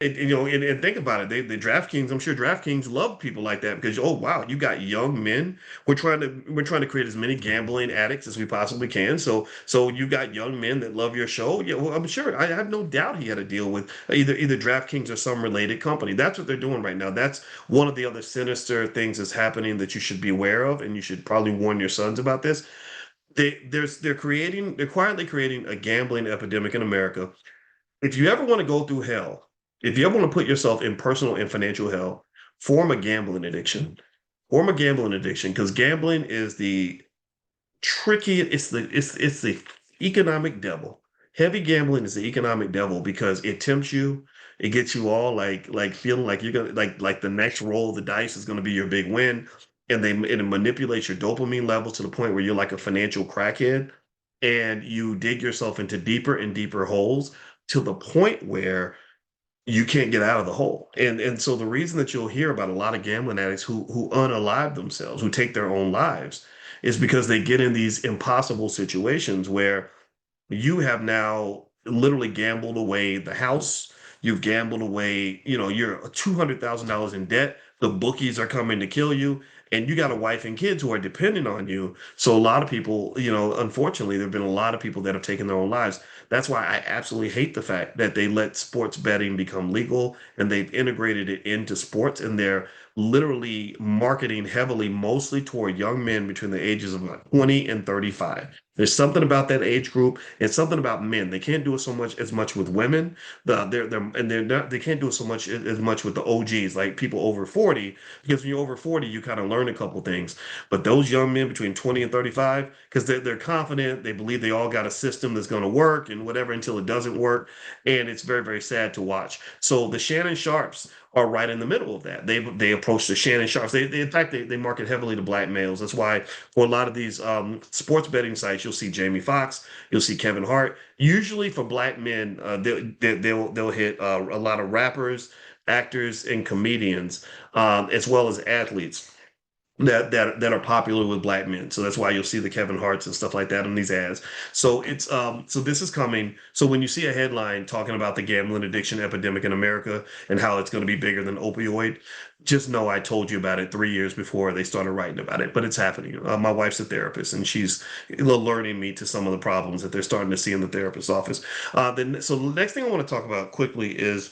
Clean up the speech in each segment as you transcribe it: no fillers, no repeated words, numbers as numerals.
And think about it. The DraftKings, I'm sure DraftKings love people like that because, oh wow, you got young men. We're trying to create as many gambling addicts as we possibly can. So you got young men that love your show. Yeah, well, I'm sure. I have no doubt he had a deal with either DraftKings or some related company. That's what they're doing right now. That's one of the other sinister things that's happening that you should be aware of, and you should probably warn your sons about this. They're quietly creating a gambling epidemic in America. If you ever want to go through hell, if you ever want to put yourself in personal and financial hell, form a gambling addiction. Form a gambling addiction because gambling is the tricky. It's the economic devil. Heavy gambling is the economic devil because it tempts you. It gets you all like feeling like you're gonna like the next roll of the dice is gonna be your big win, and it manipulates your dopamine levels to the point where you're like a financial crackhead, and you dig yourself into deeper and deeper holes to the point where you can't get out of the hole. And so the reason that you'll hear about a lot of gambling addicts who unalive themselves, who take their own lives, is because they get in these impossible situations where you have now literally gambled away the house. You've gambled away, you're $200,000 in debt. The bookies are coming to kill you, and you got a wife and kids who are depending on you. So a lot of people, unfortunately, there have been a lot of people that have taken their own lives. That's why I absolutely hate the fact that they let sports betting become legal and they've integrated it into sports, and they're literally marketing heavily, mostly toward young men between the ages of like 20 and 35. There's something about that age group. It's something about men. They can't do it so much as much with women. They're not, they can't do it so much as much with the OGs, like people over 40, because when you're over 40, you kind of learn a couple things. But those young men between 20 and 35, because they're confident, they believe they all got a system that's going to work and whatever until it doesn't work. And it's very, very sad to watch. So the Shannon Sharps are right in the middle of that. They approach the Shannon Sharps. In fact they market heavily to black males. That's why for a lot of these sports betting sites, you'll see Jamie Foxx, you'll see Kevin Hart. Usually for black men, they'll hit a lot of rappers, actors, and comedians, as well as athletes that are popular with black men. So that's why you'll see the Kevin Harts and stuff like that in these ads. So this is coming. So when you see a headline talking about the gambling addiction epidemic in America and how it's going to be bigger than opioid, just know I told you about it 3 years before they started writing about it. But it's happening. My wife's a therapist, and she's alerting me to some of the problems that they're starting to see in the therapist's office. So the next thing I want to talk about quickly is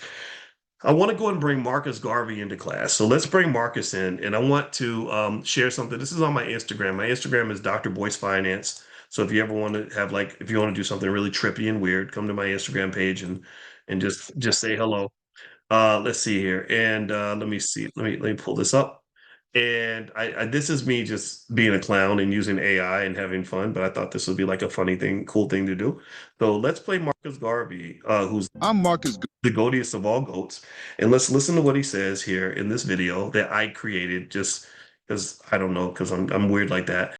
I want to go and bring Marcus Garvey into class. So let's bring Marcus in, and I want to share something. This is on my Instagram. My Instagram is Dr. Boyce Finance. So if you ever want to have if you want to do something really trippy and weird, come to my Instagram page and just say hello. Let's see here, and let me see. Let me pull this up. And this is me just being a clown and using AI and having fun. But I thought this would be like a funny thing, cool thing to do. So let's play Marcus Garvey, who's I'm Marcus. the goatiest of all goats. And let's listen to what he says here in this video that I created just because I don't know, because I'm weird like that.